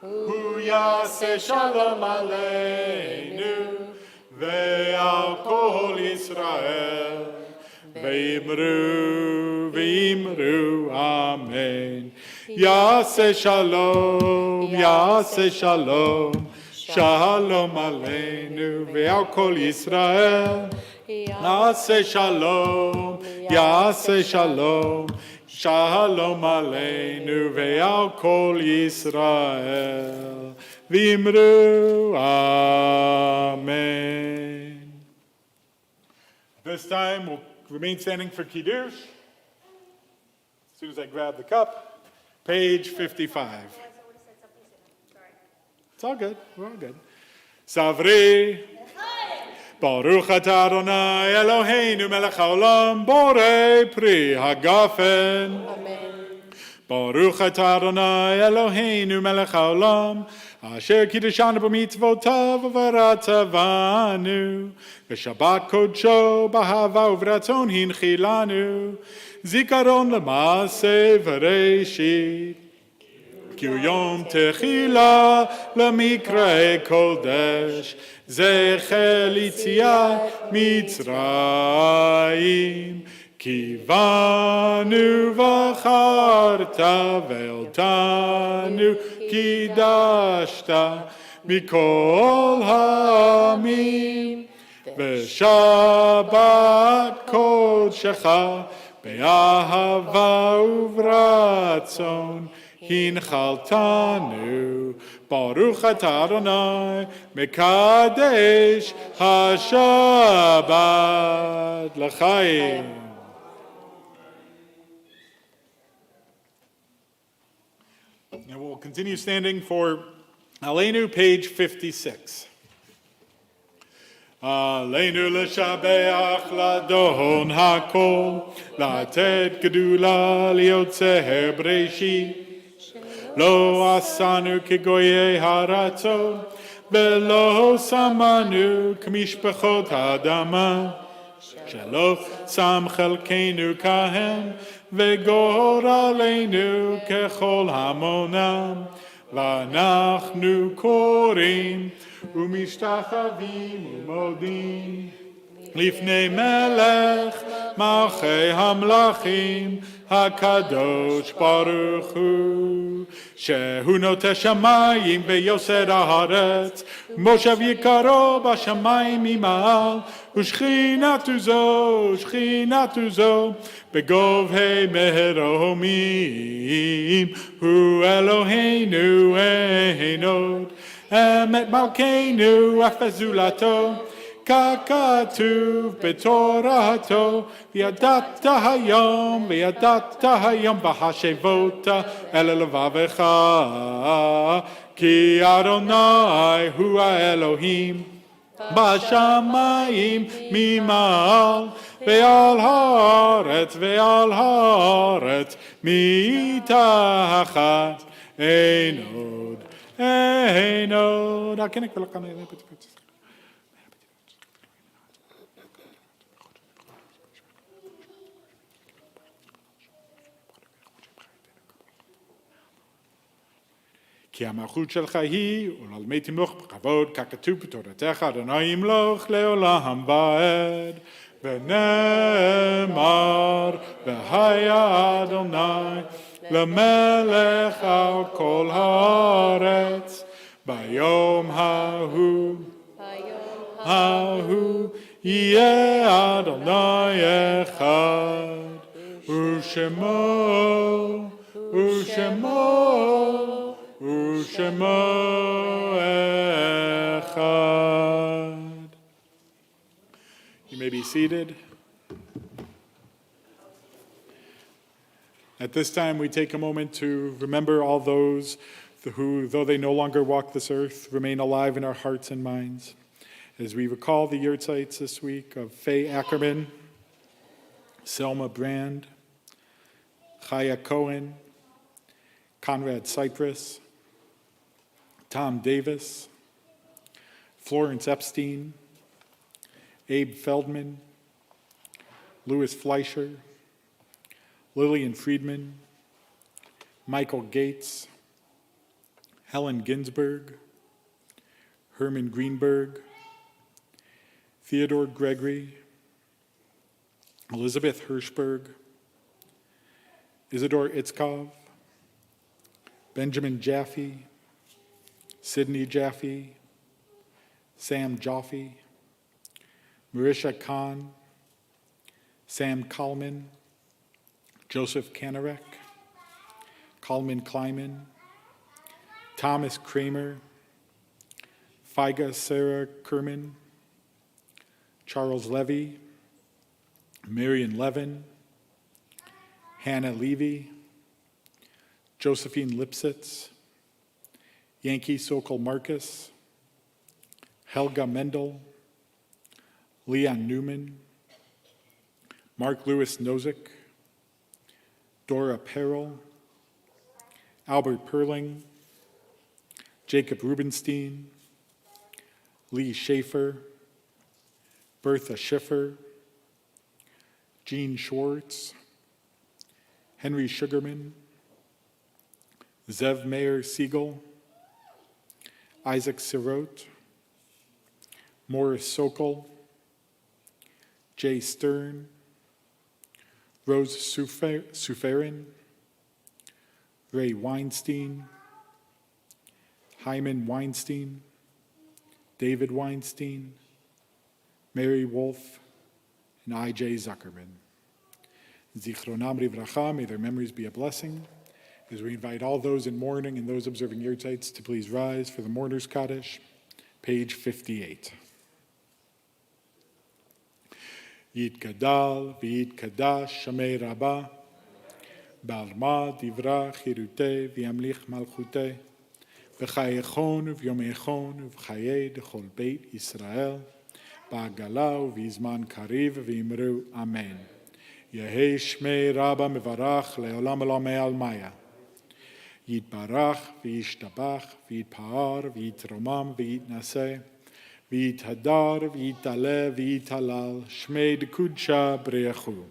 הוא יעשה שלום עלינו ועל כל ישראל ואמרו אמן. יעשה שלום שלום עלינו ועל כל ישראל יעשה שלום שלום עלינו ועל כל ישראל ואמרו amen. This time we'll remain standing for Kiddush. As soon as I grab the cup, page 55. It's all good. We're all good. Savri. Baruch atah Adonai Eloheinu melech haolam borei pri hagafen. Amen. Baruch atah Adonai Eloheinu melech haolam asher kiddeshanu b'mitzvotav v'ratzavanu v'shabbat kodsho b'ahava uvratzon hinchilanu zikaron l'maaseh v'reishit ki hu yom techila l'mikrei kodesh zecher l'yitziat mitzrayim kivanu v'charta ve'otanu kidashta mikol ha'amim ושבת קודשך באהבה וברצון הנחלתנו. ברוך אתה אדוני מקדש השבת לחיים. And we'll continue standing for Aleinu, page 56. Aleinu לשבח לדון הכל, לתת גדולה ליוצר בראשית. לא עשנו כגויי הרצון, ולא שמנו כמשפחות האדמה. שלא שם חלקנו כהם, וגורלנו ככל המונם. ואנחנו קוראים ומשתחווים ומודים לפני מלך מלכי המלכים הקדוש ברוך הוא, שהוא נוטה שמיים ויוסד הארץ, מושב יקרו בשמיים ממעל, ושכינתו זו בגובהי מרומים, הוא אלוהינו אין עוד, אמת מלכנו אף זולתו, ככתוב בתורתו, וידעת היום והשבות אל לבבך, כי אדוני הוא האלוהים בשמיים ממעל, ועל הארץ מתחת, אין עוד. כי המלכות שלך היא, ולעולמי תמלוך בכבוד, ככתוב בתורתך, אדוני ימלוך לעולם ועד. ונאמר, והיה אדוני למלך על כל הארץ, ביום ההוא יהיה אדוני אחד, ושמו אחד. You may be seated. At this time, we take a moment to remember all those who, though they no longer walk this earth, remain alive in our hearts and minds. As we recall the yurtzites this week of Faye Ackerman, Selma Brand, Chaya Cohen, Conrad Cypress, Tom Davis, Florence Epstein, Abe Feldman, Louis Fleischer, Lillian Friedman, Michael Gates, Helen Ginsberg, Herman Greenberg, Theodore Gregory, Elizabeth Hirschberg, Isidore Itzkov, Benjamin Jaffe, Sidney Jaffe, Sam Jaffe, Marisha Khan, Sam Kallman, Joseph Kanarek, Kalman Kleiman, Thomas Kramer, Figa Sarah Kerman, Charles Levy, Marion Levin, Hannah Levy, Josephine Lipsitz, Yankee Sokol Marcus, Helga Mendel, Leon Newman, Mark Lewis Nozick, Dora Perrell, Albert Perling, Jacob Rubenstein, Lee Schaefer, Bertha Schiffer, Jean Schwartz, Henry Sugarman, Zev Meir Siegel, Isaac Sirot, Morris Sokol, Jay Stern, Rose Suferin, Ray Weinstein, Hyman Weinstein, David Weinstein, Mary Wolf, and I.J. Zuckerman. Zichronam Livracha, may their memories be a blessing. As we invite all those in mourning and those observing yurtzeits to please rise for the Mourner's Kaddish, page 58. Yitgadal v'yitkadash shamei rabba, ba'alma divra chirute v'yamlich malchute, v'chayechon v'yomechon v'chayei d'chol beit Yisrael, ba'agala v'yizman kariv v'yimru amen. Yehei shmei rabba mevarach le'olam olamei almaya. Yitbarach v'yishtabach v'yitpa'ar v'yitromam v'yitnaseh v'yithadar v'yitale v'yitalal shmei d'kudsha b'reachu.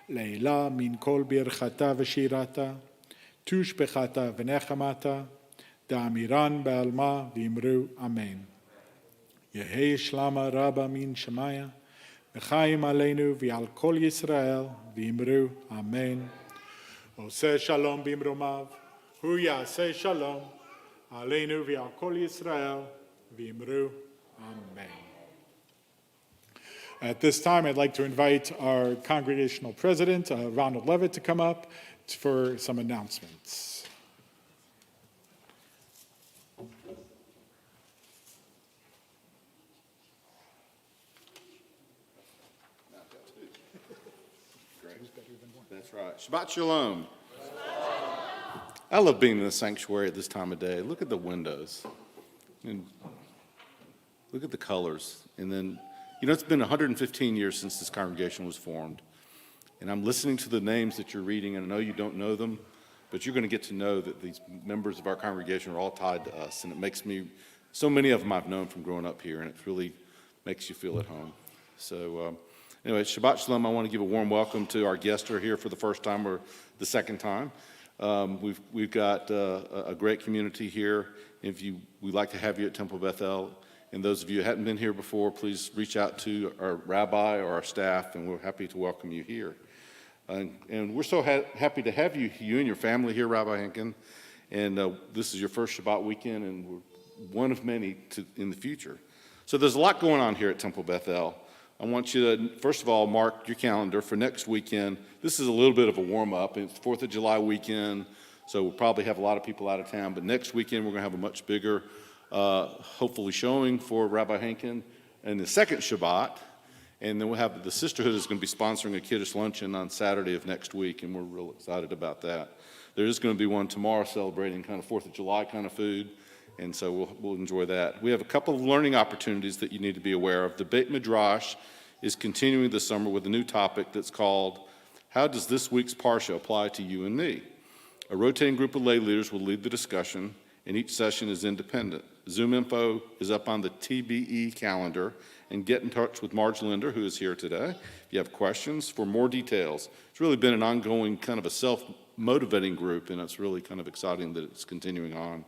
Leila min kol birchata v'shirata tushbechata v'nechamata da'amiran ba'alma v'imru amen. Yehei shlama rabba min shemaya v'chaim aleinu v'al kol Yisrael v'imru amen. Oseh shalom b'imromav hu yaseh shalom aleinu v'al kol Yisrael v'imru amen. At this time, I'd like to invite our congregational president, Ronald Levitt, to come up for some announcements. That's right. Shabbat Shalom. I love being in the sanctuary at this time of day. Look at the windows and look at the colors. And then, it's been 115 years since this congregation was formed. And I'm listening to the names that you're reading, and I know you don't know them, but you're going to get to know that these members of our congregation are all tied to us. And it makes me, so many of them I've known from growing up here, and it really makes you feel at home. So, anyway, Shabbat Shalom. I want to give a warm welcome to our guests who are here for the first time or the second time. We've got a great community here. We'd like to have you at Temple Bethel. And those of you who hadn't been here before, please reach out to our rabbi or our staff, and we're happy to welcome you here. And we're so happy to have you and your family here, Rabbi Henkin. And this is your first Shabbat weekend, and we're one of many in the future. So there's a lot going on here at Temple Bethel. I want you to, first of all, mark your calendar for next weekend. This is a little bit of a warm-up. It's 4th of July weekend, so we'll probably have a lot of people out of town. But next weekend, we're going to have a much bigger, hopefully, showing for Rabbi Henkin and the second Shabbat. And then we'll have the Sisterhood is going to be sponsoring a Kiddush luncheon on Saturday of next week, and we're real excited about that. There is going to be one tomorrow celebrating kind of 4th of July kind of food, and so we'll enjoy that. We have a couple of learning opportunities that you need to be aware of. The Beit Midrash is continuing this summer with a new topic that's called, How Does This Week's Parsha Apply to You and Me? A rotating group of lay leaders will lead the discussion, and each session is independent. Zoom info is up on the TBE calendar, and get in touch with Marge Linder, who is here today, if you have questions for more details. It's really been an ongoing kind of a self-motivating group, and it's really kind of exciting that it's continuing on.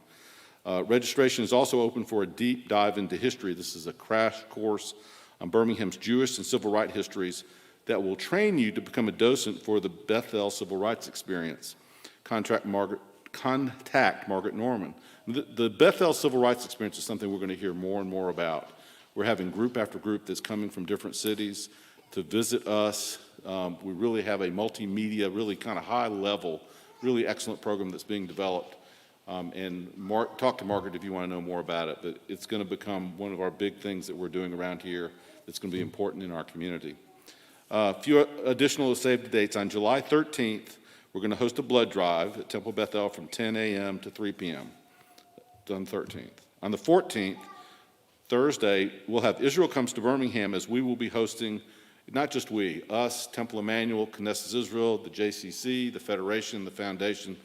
Registration is also open for a deep dive into history. This is a crash course on Birmingham's Jewish and civil rights histories that will train you to become a docent for the Bethel Civil Rights Experience. Contact Margaret Norman. The Bethel Civil Rights Experience is something we're going to hear more and more about. We're having group after group that's coming from different cities to visit us. We really have a multimedia, really kind of high level, really excellent program that's being developed. And talk to Margaret if you want to know more about it, but it's going to become one of our big things that we're doing around here that's going to be important in our community. A few additional saved dates. On July 13th, we're going to host a blood drive at Temple Bethel from 10 a.m. to 3 p.m. on the 13th. On the 14th, Thursday, we'll have Israel Comes to Birmingham, as we will be hosting, not just we, us, Temple Emmanuel, Knesset Israel, the JCC, the Federation, the Foundation,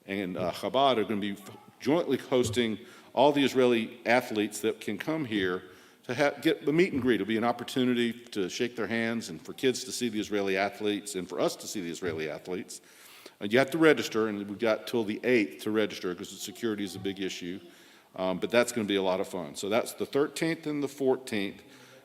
and Chabad are going to be jointly hosting all the Israeli athletes that can come here to get the meet and greet. It'll be an opportunity to shake their hands and for kids to see the Israeli athletes and for us to see the Israeli athletes. You have to register, and we've got till the 8th to register because security is a big issue. But that's going to be a lot of fun. So that's the 13th and the 14th.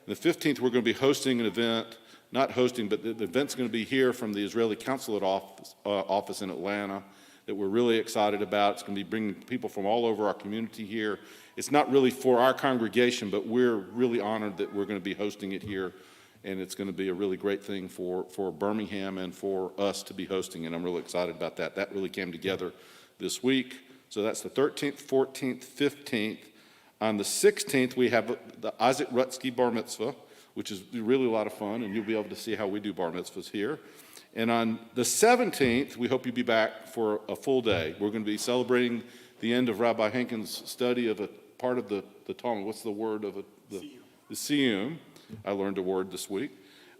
The 15th, we're going to be hosting an event, not hosting, but the event's going to be here from the Israeli Consulate office in Atlanta. that we're really excited about. It's going to be bringing people from all over our community here. It's not really for our congregation, but we're really honored that we're going to be hosting it here, and it's going to be a really great thing for Birmingham and for us to be hosting, and I'm really excited about that. That really came together this week. So that's the 13th, 14th, 15th. On the 16th, we have the Isaac Rutsky Bar Mitzvah, which is really a lot of fun, and you'll be able to see how we do bar mitzvahs here. And on the 17th, we hope you'll be back for a full day. We're going to be celebrating the end of Rabbi Hankins' study of a part of the Talmud. What's the word of it? The Siyum. I learned a word this week.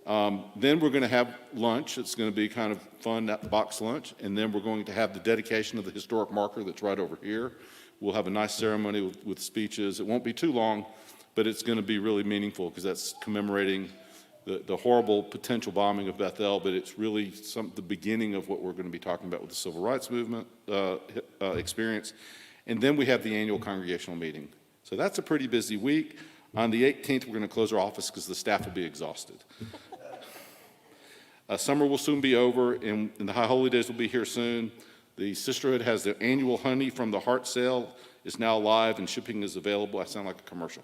Then we're going to have lunch. It's going to be kind of fun, that box lunch. And then we're going to have the dedication of the historic marker that's right over here. We'll have a nice ceremony with speeches. It won't be too long, but it's going to be really meaningful because that's commemorating the horrible potential bombing of Bethel, but it's really the beginning of what we're going to be talking about with the Civil Rights Movement experience. And then we have the annual congregational meeting. So that's a pretty busy week. On the 18th, we're going to close our office because the staff will be exhausted. Summer will soon be over, and the High Holy Days will be here soon. The Sisterhood has their annual Honey from the Heart sale. It's now live, and shipping is available. I sound like a commercial.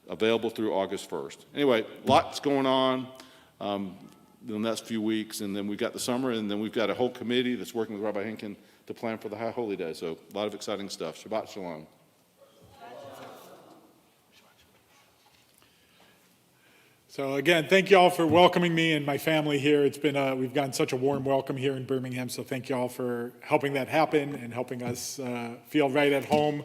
Available through August 1st. Anyway, lots going on in the next few weeks, and then we've got the summer, and then we've got a whole committee that's working with Rabbi Henkin to plan for the High Holy Day. So a lot of exciting stuff. Shabbat Shalom. So again, thank you all for welcoming me and my family here. It's been we've gotten such a warm welcome here in Birmingham, so thank you all for helping that happen and helping us feel right at home.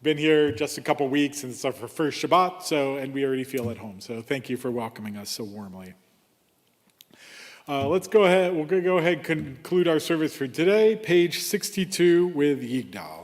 Been here just a couple weeks, and it's our first Shabbat, and we already feel at home. So thank you for welcoming us so warmly. Let's go ahead. We're going to go ahead and conclude our service for today. Page 62 with Yigdal.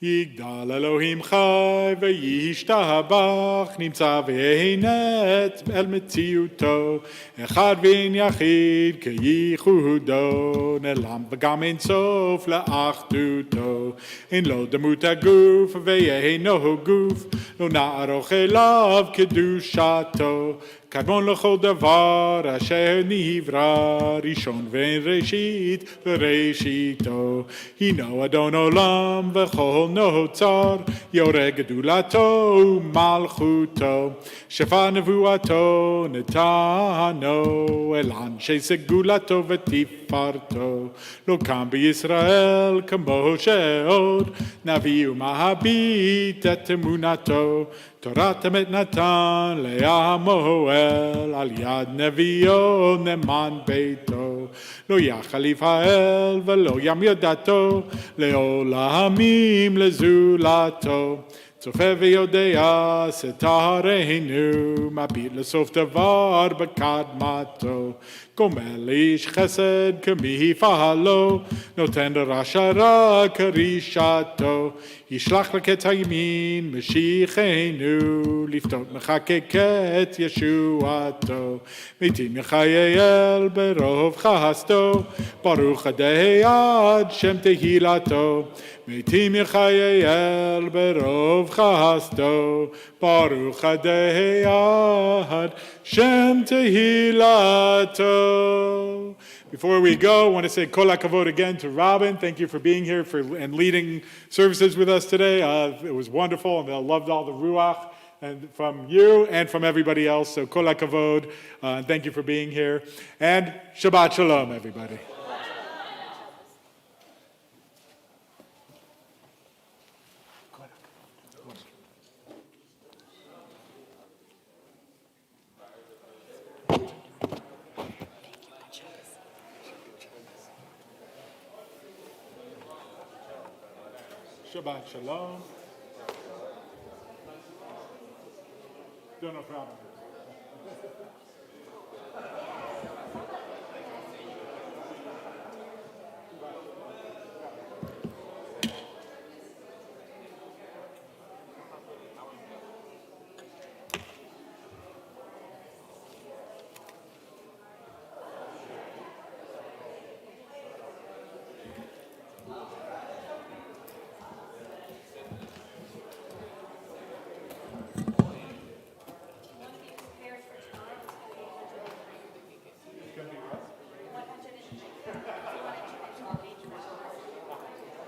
יגדל אלוהים חי וישתבח נמצא והנת אל מציאותו אחד ואין יחיד כייחודו נעלם וגם אין סוף לאחדותו אין לו דמות הגוף ואינו גוף לא נערוך אליו קדושתו קדמון לכל דבר אשר נברא ראשון ואין ראשית וראשיתו הינו אדון עולם וכל נוצר יורה גדולתו ומלכותו שפע נבואתו נתנו אל אנשי סגולתו ותפארתו לא קם בישראל כמו שעוד נביא ומביט את אמונתו תורת אמת נתן לעמו על יד נביאו נאמן ביתו לא יחליף האל ולא ימיות דתו לעולמים לזולתו צופה ויודע סתרנו מביט לסוף דבר בקדמתו גומל איש חסד כמפעלו נותן לרשע רע כרישתו ישלח לקץ הימין משיחנו לפתות מחקק את ישועתו מתים יחייל ברוב חסדו ברוך עדי עד שם תהילתו מתים יחייל ברוב חסדו ברוך עדי עד שם תהילתו. Before we go, I want to say kol hakavod again to Robin. Thank you for being here and leading services with us today. It was wonderful, and I loved all the ruach and from you and from everybody else. So kol hakavod, and thank you for being here. And Shabbat Shalom, everybody. Shabbat Shalom. No problem.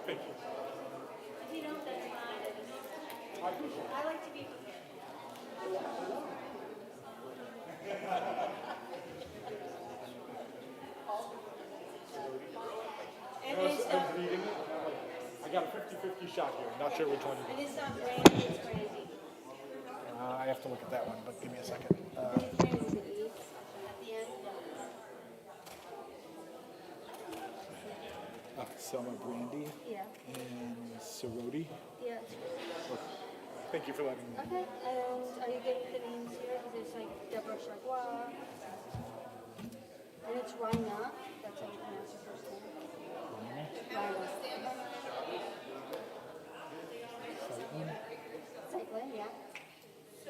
Thank you. If you don't, that's fine. I like to be prepared. And it's I not, was reading it, and I'm like, I got a 50-50 shot here. Not sure which one. and it's not brandy, it's brandy. I have to look at that one, but give me a second. It's brandy with the E at the end. Selma Brandy Yeah, and Ceroti. yeah. Thank you for letting me. Okay, and are you good with the names here? Because it's like Deborah Chagua. And it's Rhina. That's how you pronounce it.